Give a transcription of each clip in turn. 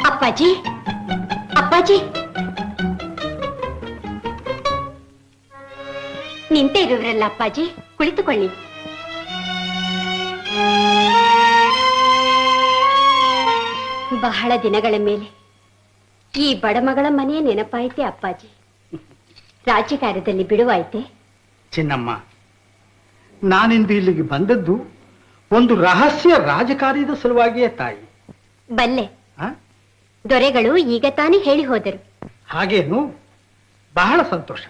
ಅಪ್ಪಾಜಿ, ಅಪ್ಪಾಜಿ, ನಿಂತೇ ಇರುವರಲ್ಲ ಅಪ್ಪಾಜಿ, ಕುಳಿತುಕೊಳ್ಳಿ. ಬಹಳ ದಿನಗಳ ಮೇಲೆ ಈ ಬಡಮಗಳ ಮನೆಯ ನೆನಪಾಯಿತೆ ಅಪ್ಪಾಜಿ. ರಾಜ್ಯಕಾರ್ಯದಲ್ಲಿ ಬಿಡುವಾಯ್ತೆ? ಚಿನ್ನಮ್ಮ, ನಾನಿಂದು ಇಲ್ಲಿಗೆ ಬಂದದ್ದು ಒಂದು ರಹಸ್ಯ ರಾಜಕಾರ್ಯದ ಸಲುವಾಗಿಯೇ ತಾಯಿ. ಬಲ್ಲೆ, ದೊರೆಗಳು ಈಗ ತಾನೇ ಹೇಳಿ ಹೋದರು. ಹಾಗೇನು? ಬಹಳ ಸಂತೋಷ.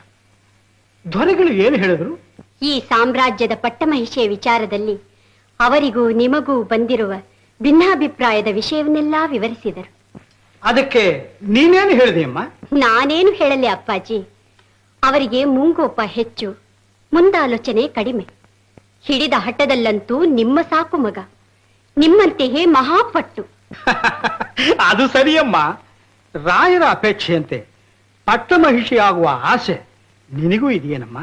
ದೊರೆಗಳು ಏನು ಹೇಳಿದ್ರು? ಈ ಸಾಮ್ರಾಜ್ಯದ ಪಟ್ಟಮಹಿಷಿಯ ವಿಚಾರದಲ್ಲಿ ಅವರಿಗೂ ನಿಮಗೂ ಬಂದಿರುವ ಭಿನ್ನಾಭಿಪ್ರಾಯದ ವಿಷಯವನ್ನೆಲ್ಲ ವಿವರಿಸಿದರು. ಅದಕ್ಕೆ ನೀನೇನು ಹೇಳಿದೆಯಮ್ಮ? ನಾನೇನು ಹೇಳಲಿ ಅಪ್ಪಾಜಿ, ಅವರಿಗೆ ಮುಂಗೋಪ ಹೆಚ್ಚು, ಮುಂದಾಲೋಚನೆ ಕಡಿಮೆ. ಹಿಡಿದ ಹಠದಲ್ಲಂತೂ ನಿಮ್ಮ ಸಾಕು ಮಗ, ನಿಮ್ಮಂತೆಯೇ ಮಹಾಪಟ್ಟು. ಅದು ಸರಿಯಮ್ಮ. ರಾಯರ ಅಪೇಕ್ಷೆಯಂತೆ ಪಟ್ಟಮಹಿಷಿ ಆಗುವ ಆಸೆ ನಿನಗೂ ಇದೆಯೇನಮ್ಮ?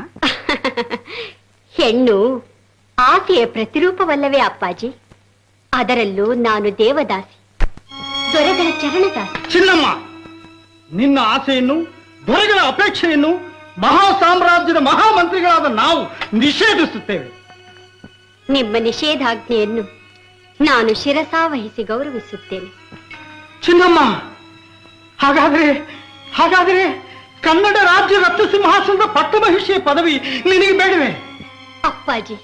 ಹೆಣ್ಣು ಆಸೆಯ ಪ್ರತಿರೂಪವಲ್ಲವೇ ಅಪ್ಪಾಜಿ? ಅದರಲ್ಲೂ ನಾನು ದೇವದಾಸಿ, ದೊರೆಗಳ ಚರಣದಾಸಿ. ಚಿನ್ನಮ್ಮ, ನಿನ್ನ ಆಸೆಯನ್ನು, ದೊರೆಗಳ ಅಪೇಕ್ಷೆಯನ್ನು ಮಹಾ ಸಾಮ್ರಾಜ್ಯದ ಮಹಾಮಂತ್ರಿಗಳಾದ ನಾವು ನಿಷೇಧಿಸುತ್ತೇವೆ. ನಿಮ್ಮ ನಿಷೇಧಾಜ್ಞೆಯನ್ನು ನಾನು ಶಿರಸಾವಹಿಸಿ ಗೌರವಿಸುತ್ತೇನೆ. ಚಿನ್ನಮ್ಮ, ಹಾಗಾದ್ರೆ ಕನ್ನಡ ರಾಜ್ಯ ರತ್ನ ಸಿಂಹಾಸನದ ಪಟ್ಟಮಹಿಷಿಯ ಪದವಿ ನಿನಗೆ ಬೇಡವೆ? ಅಪ್ಪಾಜಿ,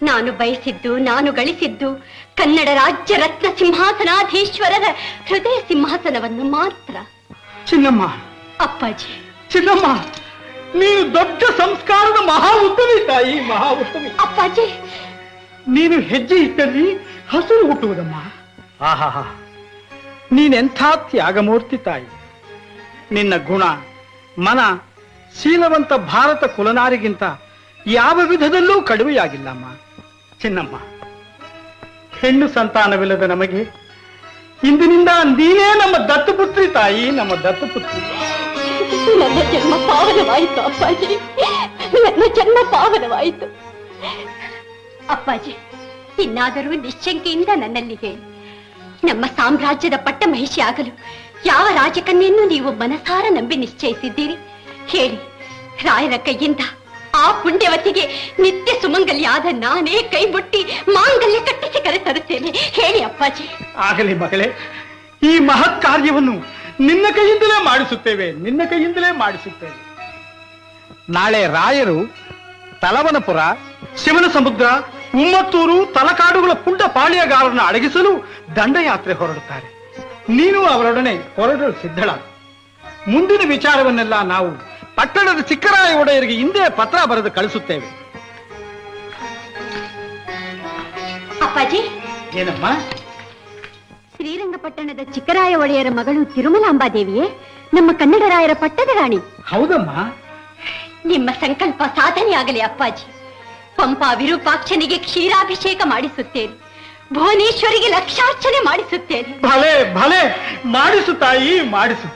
ನಾನು ಬಯಸಿದ್ದು, ನಾನು ಗಳಿಸಿದ್ದು ಕನ್ನಡ ರಾಜ್ಯ ರತ್ನ ಸಿಂಹಾಸನಾಧೀಶ್ವರರ ಹೃದಯ ಸಿಂಹಾಸನವನ್ನು ಮಾತ್ರ. ಚಿನ್ನಮ್ಮ, ಅಪ್ಪಾಜಿ, ಚಿನ್ನಮ್ಮ, ನೀನು ದೊಡ್ಡ ಸಂಸ್ಕಾರದ ಮಹಾ ಉತ್ತಮಿ ತಾಯಿ, ಮಹಾ ಉತ್ತಮಿ. ಅಪ್ಪಾಜಿ, ನೀನು ಹೆಜ್ಜೆ ಇಟ್ಟಲ್ಲಿ ಹಸುರು ಹುಟ್ಟುವುದಮ್ಮ. ಆಹಾ, ನೀನೆಂಥ ತ್ಯಾಗಮೂರ್ತಿ ತಾಯಿ. ನಿನ್ನ ಗುಣ, ಮನ, ಶೀಲವಂತ ಭಾರತ ಕುಲನಾರಿಗಿಂತ ಯಾವ ವಿಧದಲ್ಲೂ ಕಡಿಮೆಯಾಗಿಲ್ಲಮ್ಮ. ಚಿನ್ನಮ್ಮ, ಹೆಣ್ಣು ಸಂತಾನವಿಲ್ಲದ ನಮಗೆ ಇಂದಿನಿಂದ ನೀನೇ ನಮ್ಮ ದತ್ತುಪುತ್ರಿ ತಾಯಿ, ನಮ್ಮ ದತ್ತುಪುತ್ರಿ. ನನ್ನ ಜನ್ಮ ಪಾವನವಾಯಿತು ಅಪ್ಪಾಜಿ, ನನ್ನ ಜನ್ಮ ಪಾವನವಾಯಿತು. ಅಪ್ಪಾಜಿ, ಇನ್ನಾದರೂ ನಿಶ್ಚಂಕೆಯಿಂದ ನನ್ನಲ್ಲಿ ಹೇಳಿ, ನಮ್ಮ ಸಾಮ್ರಾಜ್ಯದ ಪಟ್ಟಮಹಿಷಿ ಆಗಲು ಯಾವ ರಾಜಕನ್ಯೆಯನ್ನು ನೀವು ಮನಸಾರ ನಂಬಿ ನಿಶ್ಚಯಿಸಿದ್ದೀರಿ? ಹೇಳಿ. ರಾಯರ ಕೈಯಿಂದ ಆ ಪುಣ್ಯವತಿಗೆ ನಿತ್ಯ ಸುಮಂಗಲಿಯಾದ ನಾನೇ ಕೈ ಮುಟ್ಟಿ ಮಾಂಗಲ್ಯ ಕಟ್ಟಿಸಿ ಕರೆತರುತ್ತೇನೆ. ಹೇಳಿ ಅಪ್ಪಾಜಿ. ಆಗಲಿ ಮಗಳೇ, ಈ ಮಹತ್ ಕಾರ್ಯವನ್ನು ನಿನ್ನ ಕೈಯಿಂದಲೇ ಮಾಡಿಸುತ್ತೇವೆ, ನಿನ್ನ ಕೈಯಿಂದಲೇ ಮಾಡಿಸುತ್ತೇವೆ. ನಾಳೆ ರಾಯರು ತಲವನಪುರ, ಶಿವನ ಸಮುದ್ರ, ಉಮ್ಮತ್ತೂರು, ತಲಕಾಡುಗಳ ಪುಂಡ ಪಾಳ್ಯಗಾರರನ್ನು ಅಡಗಿಸಲು ದಂಡಯಾತ್ರೆ ಹೊರಡುತ್ತಾರೆ. ನೀನು ಅವರೊಡನೆ ಹೊರಡಲು ಸಿದ್ಧಳ. ಮುಂದಿನ ವಿಚಾರವನ್ನೆಲ್ಲ ನಾವು ಪಟ್ಟಣದ ಚಿಕ್ಕರಾಯ ಒಡೆಯರಿಗೆ ಹಿಂದೆ ಪತ್ರ ಬರೆದು ಕಳಿಸುತ್ತೇವೆ. ಅಪ್ಪಾಜಿ. ಏನಮ್ಮ? ಶ್ರೀರಂಗಪಟ್ಟಣದ ಚಿಕ್ಕರಾಯ ಒಡೆಯರ ಮಗಳು ತಿರುಮಲಾಂಬಾದೇವಿಯೇ ನಮ್ಮ ಕನ್ನಡ ರಾಯರ ಪಟ್ಟದ ರಾಣಿ. ಹೌದಮ್ಮ. ನಿಮ್ಮ ಸಂಕಲ್ಪ ಸಾಧನೆಯಾಗಲಿ ಅಪ್ಪಾಜಿ. ಪಂಪಾ ವಿರೂಪಾಕ್ಷನಿಗೆ ಕ್ಷೀರಾಭಿಷೇಕ ಮಾಡಿಸುತ್ತೇನೆ, ಭುವನೇಶ್ವರಿಗೆ ಲಕ್ಷಾರ್ಚನೆ ಮಾಡಿಸುತ್ತೇನೆ. ಭಲೆ ಭಲೆ, ಮಾಡಿಸು ತಾಯಿ, ಮಾಡಿಸು.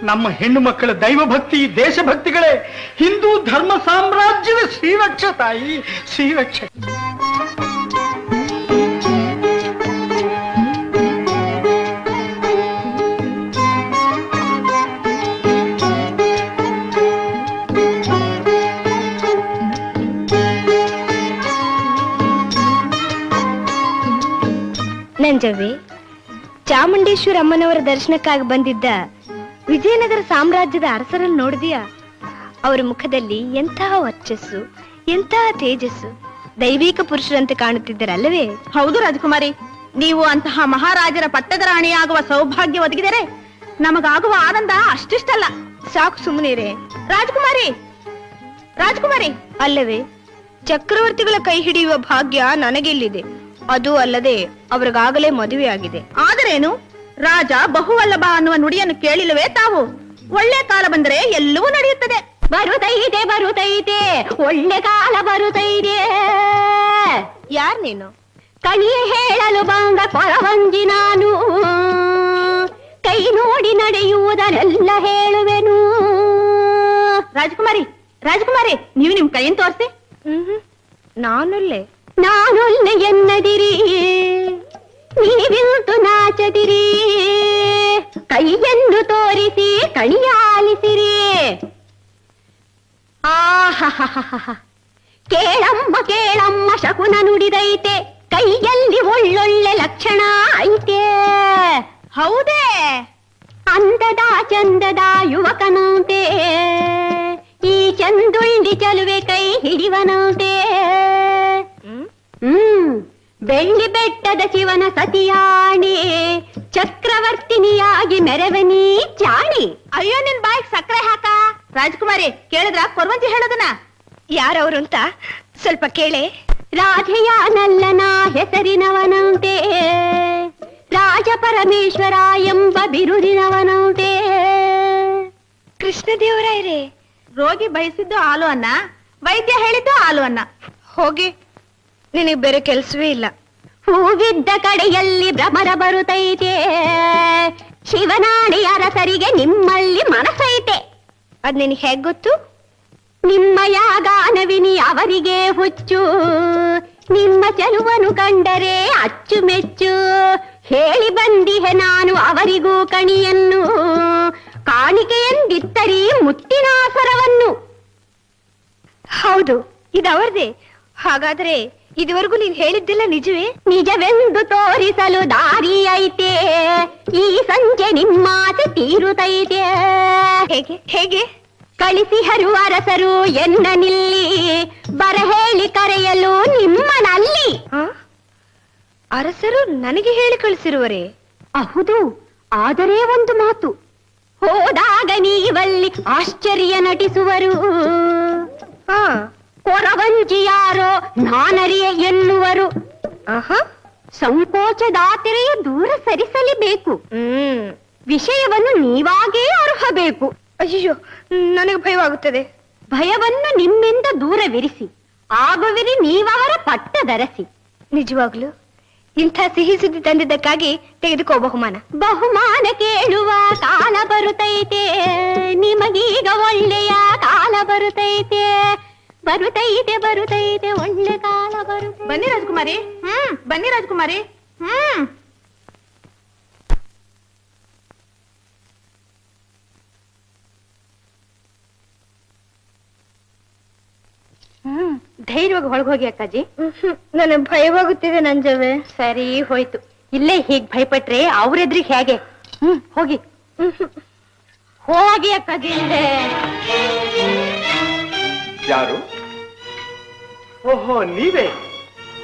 ನಮ್ಮ ಹೆಣ್ಣು ಮಕ್ಕಳ ದೈವಭಕ್ತಿ, ದೇಶಭಕ್ತಿಗಳೇ ಹಿಂದೂ ಧರ್ಮ ಸಾಮ್ರಾಜ್ಯದ ಶ್ರೀರಕ್ಷ ತಾಯಿ, ಶ್ರೀರಕ್ಷ. ನಂಜವ್ವೆ, ಚಾಮುಂಡೇಶ್ವರಿ ಅಮ್ಮನವರ ದರ್ಶನಕ್ಕಾಗಿ ಬಂದಿದ್ದ ವಿಜಯನಗರ ಸಾಮ್ರಾಜ್ಯದ ಅರಸರನ್ನು ನೋಡಿದೀಯಾ? ಅವರ ಮುಖದಲ್ಲಿ ಎಂತಹ ವರ್ಚಸ್ಸು, ಎಂತಹ ತೇಜಸ್ಸು, ದೈವಿಕ ಪುರುಷರಂತೆ ಕಾಣುತ್ತಿದ್ದರಲ್ಲವೇ? ಹೌದು ರಾಜಕುಮಾರಿ, ನೀವು ಅಂತಹ ಮಹಾರಾಜರ ಪಟ್ಟದ ರಾಣಿಯಾಗುವ ಸೌಭಾಗ್ಯ ಒದಗಿದರೆ ನಮಗಾಗುವ ಆನಂದ ಅಷ್ಟಿಷ್ಟಲ್ಲ. ಸಾಕು ಸುಮ್ಮನಿರೇ. ರಾಜಕುಮಾರಿ, ರಾಜಕುಮಾರಿ, ಅಲ್ಲವೇ ಚಕ್ರವರ್ತಿಗಳ ಕೈ ಹಿಡಿಯುವ ಭಾಗ್ಯ ನನಗೆಲ್ಲಿದೆ? ಅದು ಅಲ್ಲದೆ ಅವ್ರಿಗಾಗಲೇ ಮದುವೆಯಾಗಿದೆ. ಆದರೇನು, ರಾಜ ಬಹುವಲ್ಲಭ ಅನ್ನುವ ನುಡಿಯನ್ನು ಕೇಳಿಲ್ಲವೇ ತಾವು? ಒಳ್ಳೆ ಕಾಲ ಬಂದರೆ ಎಲ್ಲವೂ ನಡೆಯುತ್ತದೆ. ಬರುತ್ತೈದೆ ಬರುತ್ತೈದೆ, ಒಳ್ಳೆ ಕಾಲ ಬರುತ್ತೈದೆ. ಯಾರ್ ನೀನು? ಕಣಿಯೇ ಹೇಳಲು ಬಂದ ಕೊರವಂಜಿ ನಾನು, ಕೈ ನೋಡಿ ನಡೆಯುವುದನ್ನೆಲ್ಲ ಹೇಳುವೆನು. ರಾಜಕುಮಾರಿ, ರಾಜಕುಮಾರಿ, ನೀವು ನಿಮ್ ಕೈಯನ್ನು ತೋರಿಸಿ. ನಾನುಲ್ಲೆ ನಾನುಲ್ಲೆ ಎನ್ನದಿರಿ, ನೀವಿಂತು ನಾಚ ನುಡಿದಿರಿ, ಕೈಯನ್ನು ತೋರಿಸಿ ಕಣಿಯಾಲಿಸಿರಿ. ಆಹಾ, ಕೇಳಮ್ಮ ಕೇಳಮ್ಮ ಶಕುನ ನುಡಿದೈತೆ, ಕೈಯಲ್ಲಿ ಒಳ್ಳೊಳ್ಳೆ ಲಕ್ಷಣ ಐತೆ. ಹೌದೇ? ಅಂದದ ಚಂದದ ಯುವಕನಂತೆ, ಈ ಚಂದುಳ್ಳಿ ಚಲುವೆ ಕೈ ಹಿಡಿವನಂತೆ. ಬೆಳ್ಳಿ ಬೆಟ್ಟದ ಶಿವನ ಸತಿಯಾಣಿ, ಚಕ್ರವರ್ತಿನಿಯಾಗಿ ಮೆರವನಿ ಚಾಣಿ. ಅಯ್ಯೋ, ನಿನ್ ಬಾಯಿಗೆ ಸಕ್ಕರೆ ಹಾಕ. ರಾಜಕುಮಾರಿ, ಕೇಳಿದ್ರ ಕೊರವಂಜಿ ಹೇಳೋದನ್ನ? ಯಾರವರು ಅಂತ ಸ್ವಲ್ಪ ಕೇಳೆ. ರಾಧೆಯ ನಲ್ಲನ ಹೆಸರಿನವನಂತೆ, ರಾಜ ಪರಮೇಶ್ವರ ಎಂಬ ಬಿರುದಿನವನಂತೆ. ಕೃಷ್ಣದೇವರಾಯರೇ, ರೋಗಿ ಬಯಸಿದ್ದು ಹಾಲು ಅನ್ನ, ವೈದ್ಯ ಹೇಳಿದ್ದು ಹಾಲು ಅನ್ನ. ಹೋಗಿ, ನಿನಗೆ ಬೇರೆ ಕೆಲ್ಸವೇ ಇಲ್ಲ. ಹೂವಿದ್ದ ಕಡೆಯಲ್ಲಿ ಭ್ರಮರ ಬರುತ್ತೈತೆ, ಶಿವನಾಡಿ ಅರಸರಿಗೆ ನಿಮ್ಮಲ್ಲಿ ಮನಸೈತೆ. ಅದ್ ನಿನಗೆ ಹೇಗ್ ಗೊತ್ತು? ನಿಮ್ಮಯ ಗಾನವಿನಿ ಅವರಿಗೆ ಹುಚ್ಚು, ನಿಮ್ಮ ಚೆಲುವನು ಕಂಡರೆ ಅಚ್ಚುಮೆಚ್ಚು. ಹೇಳಿ ಬಂದಿಹೆ ನಾನು ಅವರಿಗೂ ಕಣಿಯನ್ನು, ಕಾಣಿಕೆಯಂದಿತ್ತರಿ ಮುತ್ತಿನಾಸರವನ್ನು. ಹೌದು, ಇದು ಅವರದೇ. ಹಾಗಾದ್ರೆ ಇದುವರೆಗೂ ನೀನ್ ಹೇಳಿದ್ದೆಲ್ಲ ನಿಜವೇ? ನಿಜವೆಂದು ತೋರಿಸಲು ದಾರಿ ಐತೆ, ಈ ಸಂಜೆ ನಿಮ್ಮಾಸೆ ತೀರುತ್ತೈತೆ. ಹೇಗೆ ಹೇಗೆ? ಕಳಿಸಿಹರು ಅರಸರು ಎನ್ನ ನಿಲ್ಲಿ, ಬರಹೇಳಿ ಕರೆಯಲು ನಿಮ್ಮನಲ್ಲಿ. ಅರಸರು ನನಗೆ ಹೇಳಿ ಕಳಿಸಿರುವರೇ? ಹೌದು, ಆದರೆ ಒಂದು ಮಾತು, ಹೋದಾಗ ನೀವಲ್ಲಿ ಆಶ್ಚರ್ಯ ನಟಿಸುವರು. ಕೊರವಂಜಿ ಯಾರೋ ನಾನರಿಯ ಎನ್ನುವರು. ಸಂಕೋಚದಾತಿರೆಯ ದೂರ ಸರಿಸಲೇಬೇಕು. ವಿಷಯವನ್ನು ನೀವಾಗೇ ಅರ್ಹಬೇಕು. ಅಯ್ಯೋ, ನನಗೆ ಭಯವಾಗುತ್ತದೆ. ಭಯವನ್ನು ನಿಮ್ಮಿಂದ ದೂರವಿರಿಸಿ, ಆಗುವಿರಿ ನೀವವರ ಪಟ್ಟದರಸಿ. ನಿಜವಾಗ್ಲು ಇಂಥ ಸಿಹಿ ಸುದ್ದಿ ತಂದಿದ್ದಕ್ಕಾಗಿ ತೆಗೆದುಕೋ ಬಹುಮಾನ. ಬಹುಮಾನ ಕೇಳುವ ಕಾಲ ಬರುತ್ತೈತೆ, ನಿಮಗೀಗ ಒಳ್ಳೆಯ ಕಾಲ ಬರುತ್ತೈತೆ. ಬರುತ್ತೈತೆ ಬರುತ್ತೈತೆ ಒಳ್ಳೆ ಕಾಲ ಬರುತ್ತೈತೆ. ಬನ್ನಿ ರಾಜಕುಮಾರಿ. ಬನ್ನಿ ರಾಜಕುಮಾರಿ. ಧೈರ್ಯವಾಗಿ ಒಳಗೋಗಿ ಅಕ್ಕಾಜಿ. ನನಗೆ ಭಯವಾಗುತ್ತಿದೆ ನಂಜವೇ. ಸರಿ ಹೋಯ್ತು, ಇಲ್ಲೇ ಹೀಗ್ ಭಯಪಟ್ರೆ ಅವ್ರೆದ್ರಿಗೆ ಹೇಗೆ? ಹೋಗಿ ಹೋಗಿ ಅಕ್ಕಾಜಿ. ಯಾರು? ಓಹೋ, ನೀವೇ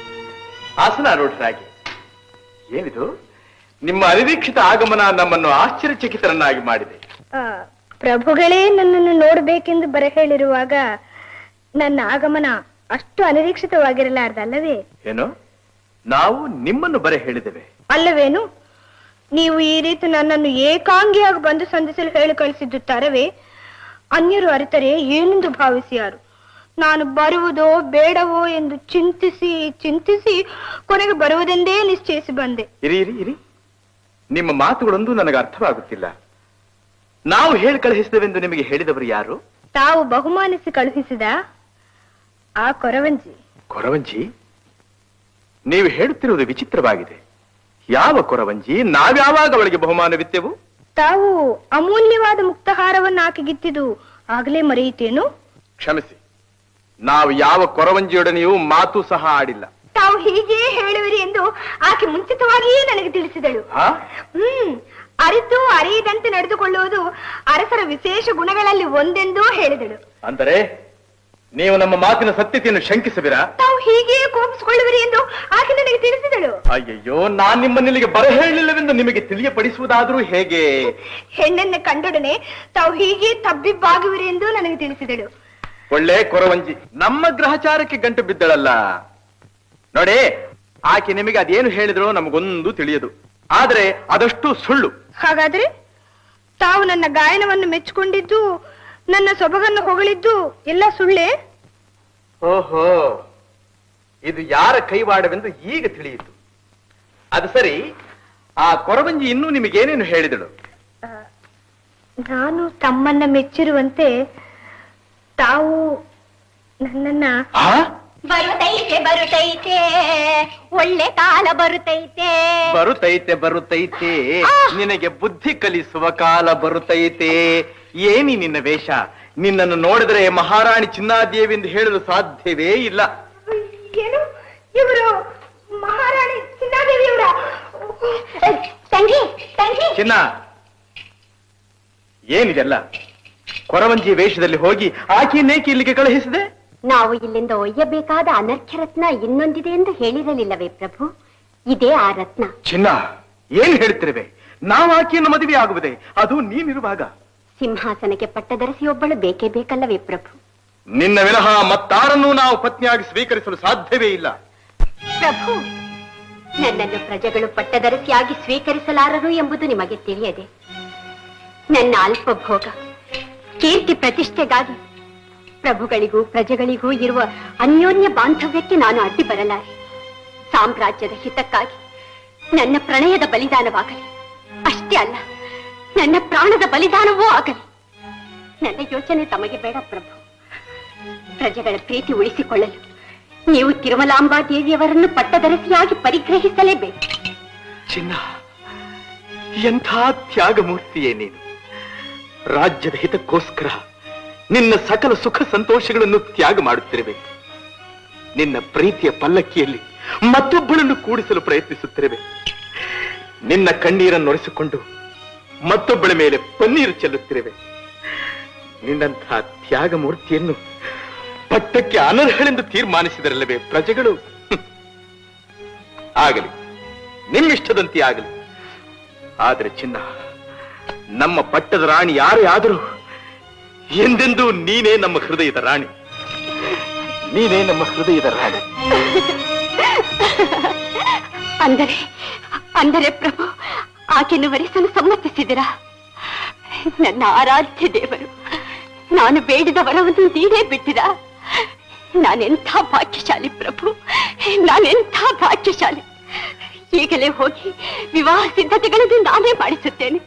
ಹಾಸನಾರೂಢರಾಗಿ. ಏನಿದು ನಿಮ್ಮ ಅನಿರೀಕ್ಷಿತ ಆಗಮನ ನಮ್ಮನ್ನು ಆಶ್ಚರ್ಯಚಕಿತರನ್ನಾಗಿ ಮಾಡಿದೆ. ಪ್ರಭುಗಳೇ ನನ್ನನ್ನು ನೋಡಬೇಕೆಂದು ಬರ ಹೇಳಿರುವಾಗ ನನ್ನ ಆಗಮನ ಅಷ್ಟು ಅನಿರೀಕ್ಷಿತವಾಗಿರಲಾರ್ದಲ್ಲವೇ? ಏನೋ, ನಾವು ನಿಮ್ಮನ್ನು ಬರೆ ಹೇಳಿದ್ದೇವೆ ಅಲ್ಲವೇನು? ನೀವು ಈ ರೀತಿ ನನ್ನನ್ನು ಏಕಾಂಗಿಯಾಗಿ ಬಂದು ಸಂಧಿಸಲು ಹೇಳಿ ಕಳಿಸಿದ್ದು ತರವೇ? ಅನ್ಯರು ಅರಿತರೆ ಏನೆಂದು ಭಾವಿಸಿಯಾರು? ನಾನು ಬರುವುದೋ ಬೇಡವೋ ಎಂದು ಚಿಂತಿಸಿ ಚಿಂತಿಸಿ ಕೊನೆಗೆ ಬರುವುದೆಂದೇ ನಿಶ್ಚಯಿಸಿ ಬಂದೆ. ಇರಿ ಇರಿ ಇರಿ, ನಿಮ್ಮ ಮಾತುಗಳೊಂದು ನನಗೆ ಅರ್ಥವಾಗುತ್ತಿಲ್ಲ. ನಾವು ಹೇಳಿ ಕಳುಹಿಸಿದೆವೆಂದು ನಿಮಗೆ ಹೇಳಿದವರು ಯಾರು? ತಾವು ಬಹುಮಾನಿಸಿ ಕಳುಹಿಸಿದ ಆ ಕೊರವಂಜಿ. ಕೊರವಂಜಿ? ನೀವು ಹೇಳುತ್ತಿರುವುದು ವಿಚಿತ್ರವಾಗಿದೆ. ಯಾವ ಕೊರವಂಜಿ? ನಾವ್ಯಾವಾಗ ಅವಳಿಗೆ ಬಹುಮಾನವಿತ್ತೆವು? ತಾವು ಅಮೂಲ್ಯವಾದ ಮುಕ್ತಹಾರವನ್ನು ಆಕೆಗಿತ್ತಿದು ಆಗಲೇ ಮರೆಯಿತೇನು? ಕ್ಷಮಿಸಿ, ನಾವು ಯಾವ ಕೊರವಂಜಿಯೊಡನೆಯೂ ಮಾತು ಸಹ ಆಡಿಲ್ಲ. ತಾವು ಹೀಗೆ ಹೇಳುವಿರಿ ಎಂದು ಆಕೆ ಮುಂಚಿತವಾಗಿಯೇ ನನಗೆ ತಿಳಿಸಿದಳು. ಅರಿತು ಅರಿಯದಂತೆ ನಡೆದುಕೊಳ್ಳುವುದು ಅರಸರ ವಿಶೇಷ ಗುಣಗಳಲ್ಲಿ ಒಂದೆಂದೂ ಹೇಳಿದಳು. ಅಂದರೆ ನೀವು ನಮ್ಮ ಮಾತಿನ ಸತ್ಯತೆಯನ್ನು ಶಂಕಿಸುವಿರಾ? ತಾವು ಹೀಗೆ ಕೋಪಿಸಿಕೊಳ್ಳುವಿರಿ ಎಂದು ಆಕೆ ನನಗೆ ತಿಳಿಸಿದಳು. ಅಯ್ಯಯ್ಯೋ, ನಾನ್ ನಿಮ್ಮನ್ನಿಲ್ಲಿಗೆ ಬರ ಹೇಳಲಿಲ್ಲವೆಂದು ನಿಮಗೆ ತಿಳಿಯಪಡಿಸುವುದಾದ್ರೂ ಹೇಗೆ? ಹೆಣ್ಣನ್ನು ಕಂಡೊಡನೆ ತಾವು ಹೀಗೆ ತಬ್ಬಿಬ್ಬಾಗುವಿರಿ ಎಂದು ನನಗೆ ತಿಳಿಸಿದಳು. ಒಳ್ಳೆ ಕೊರವಂಜಿ, ನಮ್ಮ ಗ್ರಹಚಾರಕ್ಕೆ ಗಂಟು ಬಿದ್ದಳಲ್ಲ. ನೋಡಿ, ಆಕೆ ನಿಮಗೆ ಅದೇನು ಹೇಳಿದ್ರೋ ನಮಗೊಂದು ತಿಳಿಯದು. ಆದ್ರೆ ಅದಷ್ಟು ಸುಳ್ಳು. ಹಾಗಾದ್ರೆ ತಾವು ನನ್ನ ಗಾಯನವನ್ನು ಮೆಚ್ಚಿಕೊಂಡಿದ್ದು, ನನ್ನ ಸೊಬಗನ್ನು ಹೊಗಳಿದ್ದು ಎಲ್ಲ ಸುಳ್ಳೇ? ಓಹೋ, ಇದು ಯಾರ ಕೈವಾಡವೆಂದು ಈಗ ತಿಳಿಯಿತು. ಅದು ಸರಿ, ಆ ಕೊರವಂಜಿ ಇನ್ನೂ ನಿಮಗೇನೇನು ಹೇಳಿದಳು? ನಾನು ತಮ್ಮನ್ನ ಮೆಚ್ಚಿರುವಂತೆ ತಾವು ನನ್ನನ್ನ ಬರುತ್ತೈತೆ ಬರುತ್ತೈತೆ ಒಳ್ಳೆ ಕಾಲ ಬರುತ್ತೈತೆ ಬರುತ್ತೈತೆ ಬರುತ್ತೈತೆ ನಿನಗೆ ಬುದ್ಧಿ ಕಲಿಸುವ ಕಾಲ ಬರುತ್ತೈತೆ. ಏನಿ ನಿನ್ನ ವೇಷ? ನಿನ್ನನ್ನು ನೋಡಿದ್ರೆ ಮಹಾರಾಣಿ ಚಿನ್ನಾದೇವಿ ಎಂದು ಹೇಳಲು ಸಾಧ್ಯವೇ ಇಲ್ಲ. ಏನು ಇವರು ಮಹಾರಾಣಿ ಚಿನ್ನಾದೇವಿಯವರ? ತಂಗಿ ತಂಗಿ ಚಿನ್ನ, ಏನಿದೆಲ್ಲ? ಕೊರವಂಜಿ ವೇಷದಲ್ಲಿ ಹೋಗಿ ಆಕೆಯನ್ನೇಕೆ ಇಲ್ಲಿಗೆ ಕಳುಹಿಸಿದೆ? ನಾವು ಇಲ್ಲಿಂದ ಒಯ್ಯಬೇಕಾದ ಅನರ್ಘ್ಯ ರತ್ನ ಇನ್ನೊಂದಿದೆ ಎಂದು ಹೇಳಿರಲಿಲ್ಲವೇ ಪ್ರಭು? ಇದೇ ಆ ರತ್ನ. ಚಿನ್ನ, ಏನ್ ಹೇಳ್ತಿರುವೆ? ನಾವು ಆಕೆಯನ್ನು ಮದುವೆ ಆಗುವುದೇ, ಅದು ನೀನಿರುವಾಗ? ಸಿಂಹಾಸನಕ್ಕೆ ಪಟ್ಟದರಸಿಯೊಬ್ಬಳು ಬೇಕೇ ಬೇಕಲ್ಲವೇ ಪ್ರಭು? ನಿನ್ನ ವಿನಃ ಮತ್ತಾರನ್ನೂ ನಾವು ಪತ್ನಿಯಾಗಿ ಸ್ವೀಕರಿಸಲು ಸಾಧ್ಯವೇ ಇಲ್ಲ. ಪ್ರಭು, ನನ್ನನ್ನು ಪ್ರಜೆಗಳು ಪಟ್ಟದರಸಿಯಾಗಿ ಸ್ವೀಕರಿಸಲಾರರು ಎಂಬುದು ನಿಮಗೆ ತಿಳಿಯದೆ, ನನ್ನ ಅಲ್ಪ ಭೋಗ ಕೀರ್ತಿ ಪ್ರತಿಷ್ಠೆಗಾಗಿ ಪ್ರಭುಗಳಿಗೂ ಪ್ರಜೆಗಳಿಗೂ ಇರುವ ಅನ್ಯೋನ್ಯ ಬಾಂಧವ್ಯಕ್ಕೆ ನಾನು ಅಡ್ಡಿ ಬರಲಾರೆ. ಸಾಮ್ರಾಜ್ಯದ ಹಿತಕ್ಕಾಗಿ ನನ್ನ ಪ್ರಣಯದ ಬಲಿದಾನವಾಗಲಿ, ಅಷ್ಟೇ ಅಲ್ಲ ನನ್ನ ಪ್ರಾಣದ ಬಲಿದಾನವೂ ಆಗಲಿ. ನನ್ನ ಯೋಚನೆ ತಮಗೆ ಬೇಡ ಪ್ರಭು. ಪ್ರಜೆಗಳ ಪ್ರೀತಿ ಉಳಿಸಿಕೊಳ್ಳಲು ನೀವು ತಿರುಮಲಾಂಬಾ ದೇವಿಯವರನ್ನು ಪಟ್ಟದರಸಿಯಾಗಿ ಪರಿಗ್ರಹಿಸಲೇಬೇಕು. ಚಿನ್ನ, ಎಂಥ ತ್ಯಾಗಮೂರ್ತಿಯೇ ನೀನು! ರಾಜ್ಯದ ಹಿತಕ್ಕೋಸ್ಕರ ನಿನ್ನ ಸಕಲ ಸುಖ ಸಂತೋಷಗಳನ್ನು ತ್ಯಾಗ ಮಾಡುತ್ತಿರುವೆ. ನಿನ್ನ ಪ್ರೀತಿಯ ಪಲ್ಲಕ್ಕಿಯಲ್ಲಿ ಮತ್ತೊಬ್ಬಳನ್ನು ಕೂಡಿಸಲು ಪ್ರಯತ್ನಿಸುತ್ತಿರುವೆ. ನಿನ್ನ ಕಣ್ಣೀರನ್ನು ಒರೆಸಿಕೊಂಡು ಮತ್ತೊಬ್ಬಳ ಮೇಲೆ ಪನ್ನೀರು ಚೆಲ್ಲುತ್ತಿರುವೆ. ನಿನ್ನಂಥ ತ್ಯಾಗ ಮೂರ್ತಿಯನ್ನು ಪಟ್ಟಕ್ಕೆ ಅನರ್ಹಳೆಂದು ತೀರ್ಮಾನಿಸಿದರಲ್ಲವೇ ಪ್ರಜೆಗಳು? ಆಗಲಿ, ನಿಮ್ಮಿಷ್ಟದಂತೆ ಆಗಲಿ. ಆದರೆ ಚಿನ್ನ, ನಮ್ಮ ಪಟ್ಟದ ರಾಣಿ ಯಾರೇ ಆದರೂ ಎಂದೆಂದೂ ನೀನೇ ನಮ್ಮ ಹೃದಯದ ರಾಣಿ. ನೀನೇ ನಮ್ಮ ಹೃದಯದ ರಾಣಿ. ಅಂದರೆ ಅಂದರೆ ಪ್ರಭು, ಆಕೆಯನ್ನು ವರಿಸಲು ಸಮ್ಮತಿಸಿದಿರಾ? ನನ್ನ ಆರಾಧ್ಯ ದೇವರು, ನಾನು ಬೇಡಿದ ವರವನ್ನು ನೀನೇ ಬಿಟ್ಟಿರಾ? ನಾನೆಂಥ ಭಾಗ್ಯಶಾಲಿ ಪ್ರಭು, ನಾನೆಂಥ ಭಾಗ್ಯಶಾಲಿ. ಈಗಲೇ ಹೋಗಿ ವಿವಾಹ ಸಿದ್ಧತೆಗಳನ್ನು ನಾನೇ ಮಾಡಿಸುತ್ತೇನೆ.